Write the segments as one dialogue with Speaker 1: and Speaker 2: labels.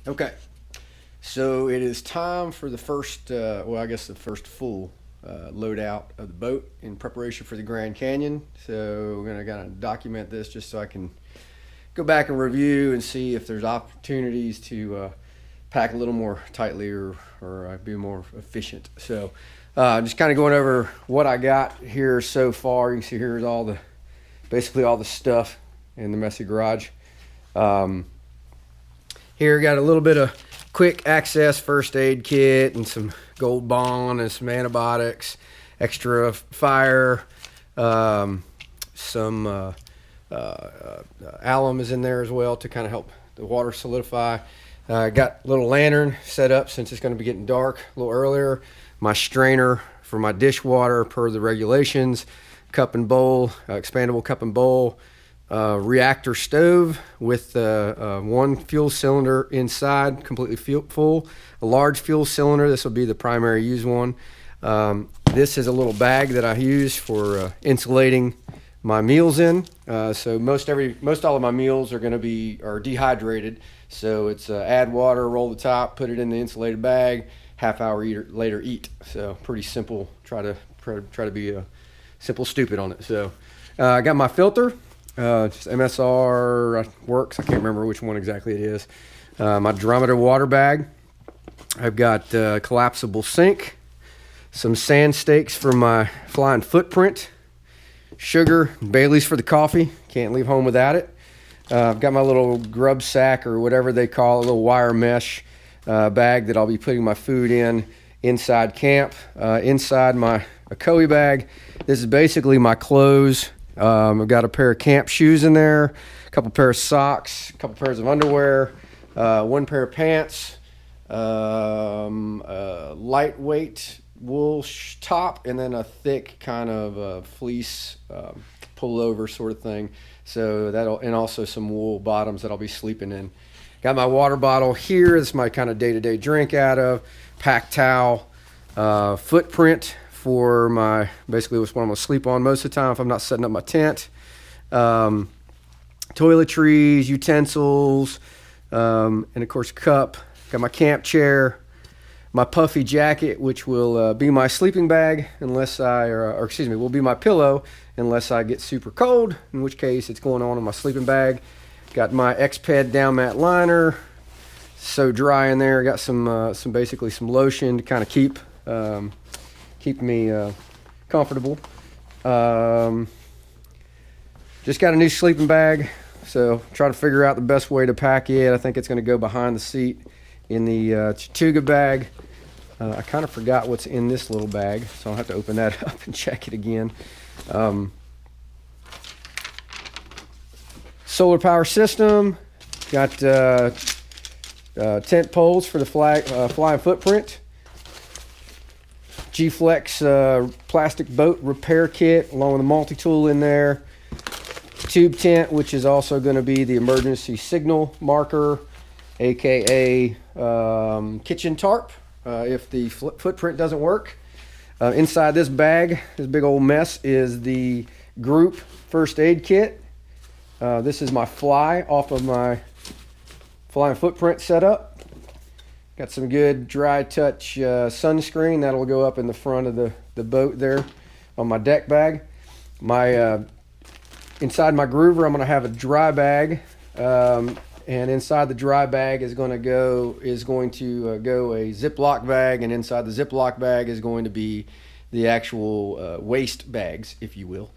Speaker 1: Okay, so it is time for the first, well, I guess the first full load out of the boat in preparation for the Grand Canyon. So we're gonna kind of document this just so I can go back and review and see if there's opportunities to pack a little more tightly or be more efficient. So just kind of going over what I got here so far. You can see here's all the basically all the stuff in the messy garage. Um, Here got a little bit of quick access first aid kit and some Gold Bond and some antibiotics, extra fire, um, some alum is in there as well to kind of help the water solidify. Got a little lantern set up since it's going to be getting dark a little earlier. My strainer for my dishwater per the regulations, cup and bowl, expandable cup and bowl, reactor stove with one fuel cylinder inside, completely full. A large fuel cylinder. This will be the primary use one. This is a little bag that I use for insulating my meals in. So most all of my meals are going to be dehydrated. So it's add water, roll the top, put it in the insulated bag. Half hour later, eat. So pretty simple. Try to be simple, stupid on it. So I got my filter. Just MSR works. I can't remember which one exactly it is. My Drometer water bag. I've got collapsible sink, some sand stakes for my flying footprint, sugar, Bailey's for the coffee. Can't leave home without it. I've got my little grub sack or whatever they call it, a little wire mesh bag that I'll be putting my food in inside camp. Inside my Akoi bag, this is basically my clothes. I've got a pair of camp shoes in there, a couple pair of socks, a couple pairs of underwear, one pair of pants, a lightweight wool top, and then a thick kind of fleece pullover sort of thing. So and also some wool bottoms that I'll be sleeping in. Got my water bottle here. This is my kind of day-to-day drink out of. Pack towel, footprint for my, basically what's what I'm gonna sleep on most of the time if I'm not setting up my tent. Toiletries, utensils, and of course cup. Got my camp chair, my puffy jacket, which will be my sleeping bag unless or excuse me, will be my pillow unless I get super cold, in which case it's going on in my sleeping bag. Got my X-Ped down mat liner, so dry in there. Got some basically some lotion to kind of keep me comfortable. Just got a new sleeping bag, so try to figure out the best way to pack it. I think it's going to go behind the seat in the Chattooga bag. I kind of forgot what's in this little bag, so I'll have to open that up and check it again. Solar power system. Got tent poles for the flying footprint. G-Flex plastic boat repair kit along with a multi-tool in there. Tube tent, which is also going to be the emergency signal marker, aka kitchen tarp if the footprint doesn't work. Inside this bag, this big old mess, is the group first aid kit. This is my fly off of my flying footprint setup. Got some good dry touch sunscreen that'll go up in the front of the boat there on my deck bag. My inside my groover, I'm going to have a dry bag, and inside the dry bag is going to go a Ziploc bag, and inside the Ziploc bag is going to be the actual waste bags, if you will.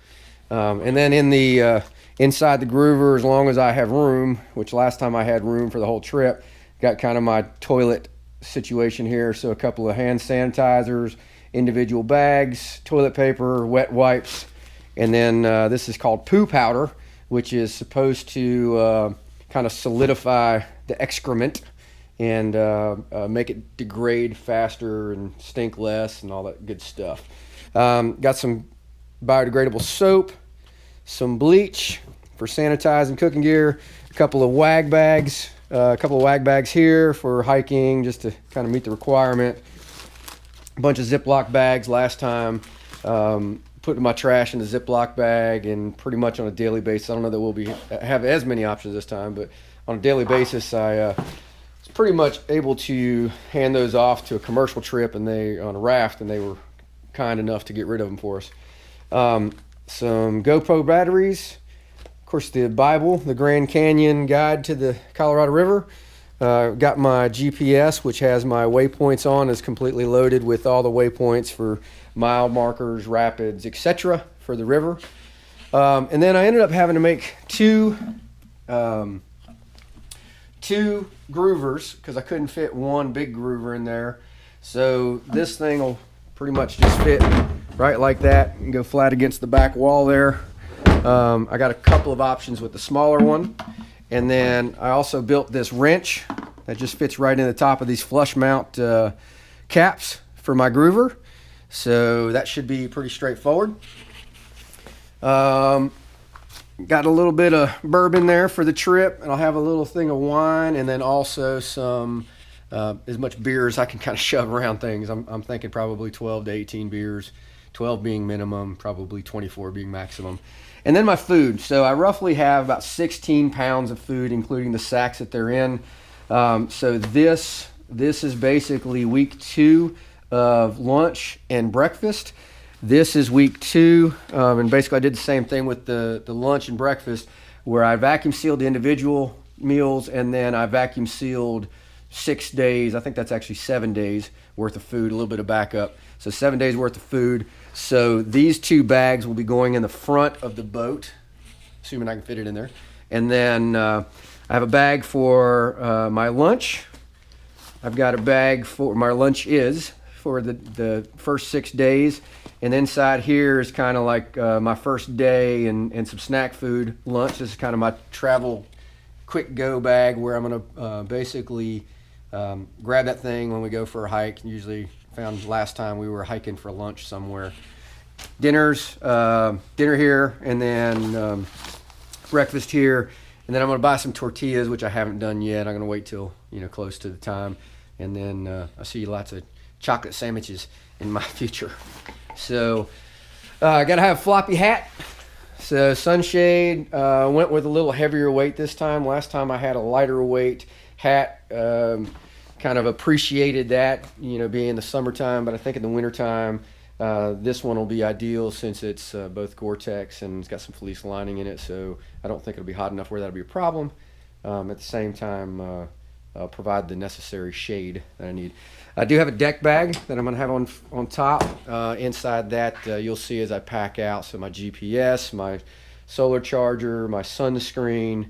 Speaker 1: And then in the inside the groover, as long as I have room, which last time I had room for the whole trip, got kind of my toilet situation here. So a couple of hand sanitizers, individual bags, toilet paper, wet wipes, and then this is called poo powder, which is supposed to kind of solidify the excrement and make it degrade faster and stink less and all that good stuff. Got some biodegradable soap, some bleach for sanitizing cooking gear, a couple of wag bags, here for hiking just to kind of meet the requirement. A bunch of Ziploc bags last time, putting my trash in the Ziploc bag, and pretty much on a daily basis. I don't know that we'll have as many options this time, but on a daily basis, I pretty much able to hand those off to a commercial trip and they on a raft, and they were kind enough to get rid of them for us. Some GoPro batteries, of course the Bible, the Grand Canyon Guide to the Colorado River. Got my GPS, which has my waypoints on, is completely loaded with all the waypoints for mile markers, rapids, etc. for the river. And then I ended up having to make two groovers because I couldn't fit one big groover in there. So this thing will pretty much just fit right like that and go flat against the back wall there. I got a couple of options with the smaller one. And then I also built this wrench that just fits right in the top of these flush mount caps for my groover. So that should be pretty straightforward. Got a little bit of bourbon there for the trip, and I'll have a little thing of wine, and then also some as much beer as I can kind of shove around things. I'm thinking probably 12 to 18 beers, 12 being minimum, probably 24 being maximum. And then my food. So I roughly have about 16 pounds of food, including the sacks that they're in. So this is basically week 2 of lunch and breakfast. This is week 2, and basically I did the same thing with the lunch and breakfast, where I vacuum sealed the individual meals, and then I vacuum sealed 6 days. I think that's actually 7 days worth of food, a little bit of backup. So 7 days worth of food. So these 2 bags will be going in the front of the boat, assuming I can fit it in there. And then I have a bag for my lunch. I've got a bag for my lunch for the first 6 days. And inside here is kind of like my first day and some snack food lunch. This is kind of my travel quick go bag where I'm going to basically grab that thing when we go for a hike. Usually found last time we were hiking for lunch somewhere. Dinner here, and then breakfast here. And then I'm going to buy some tortillas, which I haven't done yet. I'm going to wait till close to the time. And then I see lots of chocolate sandwiches in my future. So I got to have a floppy hat. So sunshade, went with a little heavier weight this time. Last time I had a lighter weight hat. Kind of appreciated that, being in the summertime, but I think in the wintertime, this one will be ideal since it's both Gore-Tex and it's got some fleece lining in it. So I don't think it'll be hot enough where that'll be a problem. At the same time, I'll provide the necessary shade that I need. I do have a deck bag that I'm going to have on top. Inside that, you'll see as I pack out. So my GPS, my solar charger, my sunscreen,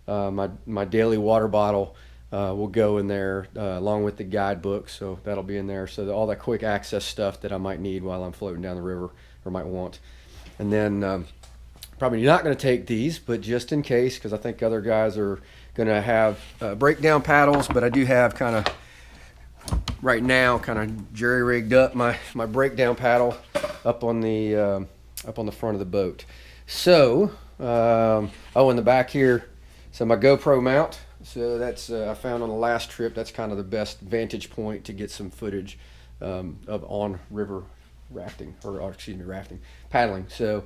Speaker 1: my daily water bottle will go in there along with the guidebook. So that'll be in there. So all that quick access stuff that I might need while I'm floating down the river or might want. And then probably not going to take these, but just in case, because I think other guys are going to have breakdown paddles, but I do have kind of right now kind of jerry rigged up my breakdown paddle up on the front of the boat. So in the back here, so my GoPro mount. So that's I found on the last trip, that's kind of the best vantage point to get some footage of on river rafting, paddling. So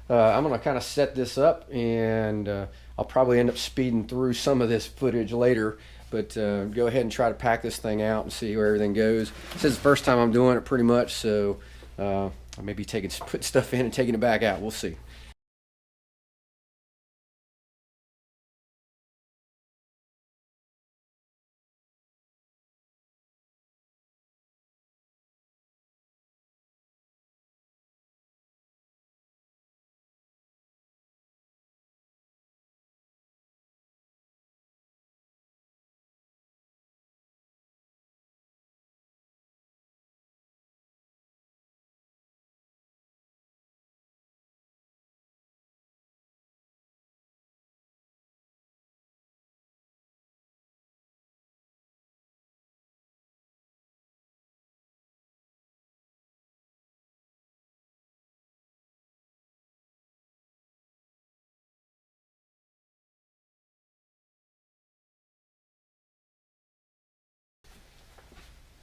Speaker 1: I'm gonna kind of set this up, and I'll probably end up speeding through some of this footage later, but go ahead and try to pack this thing out and see where everything goes. This is the first time I'm doing it pretty much, so I may be putting stuff in and taking it back out. We'll see.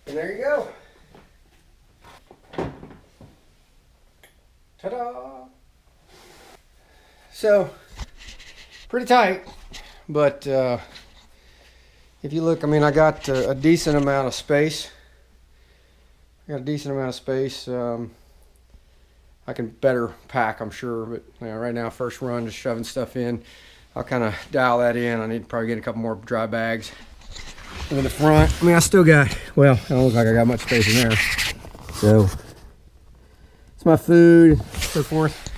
Speaker 1: And there you go. Ta-da! So, pretty tight, but if you look, I mean, I got a decent amount of space. I got a decent amount of space. I can better pack, I'm sure, but right now, first run, just shoving stuff in. I'll kind of dial that in. I need to probably get a couple more dry bags in the front. I mean, I still got, well, it don't look like I got much space in there. So, it's my food, so forth.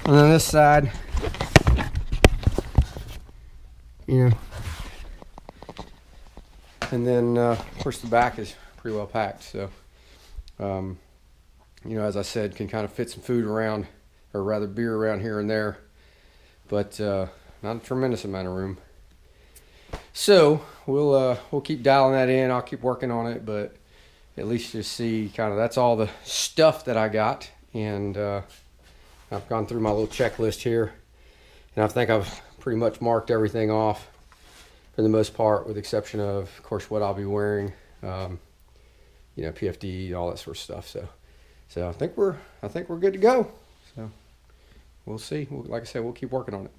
Speaker 1: And on this side, you know, and then, of course, the back is pretty well packed. So, you know, as I said, can kind of fit some food around, or rather beer around here and there, but not a tremendous amount of room. So we'll keep dialing that in. I'll keep working on it, but at least you see kind of that's all the stuff that I got, and I've gone through my little checklist here, and I think I've pretty much marked everything off for the most part, with the exception of course, what I'll be wearing, you know, PFD, all that sort of stuff. So I think we're good to go. So we'll see. Like I said, we'll keep working on it.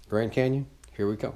Speaker 1: Grand Canyon, here we go.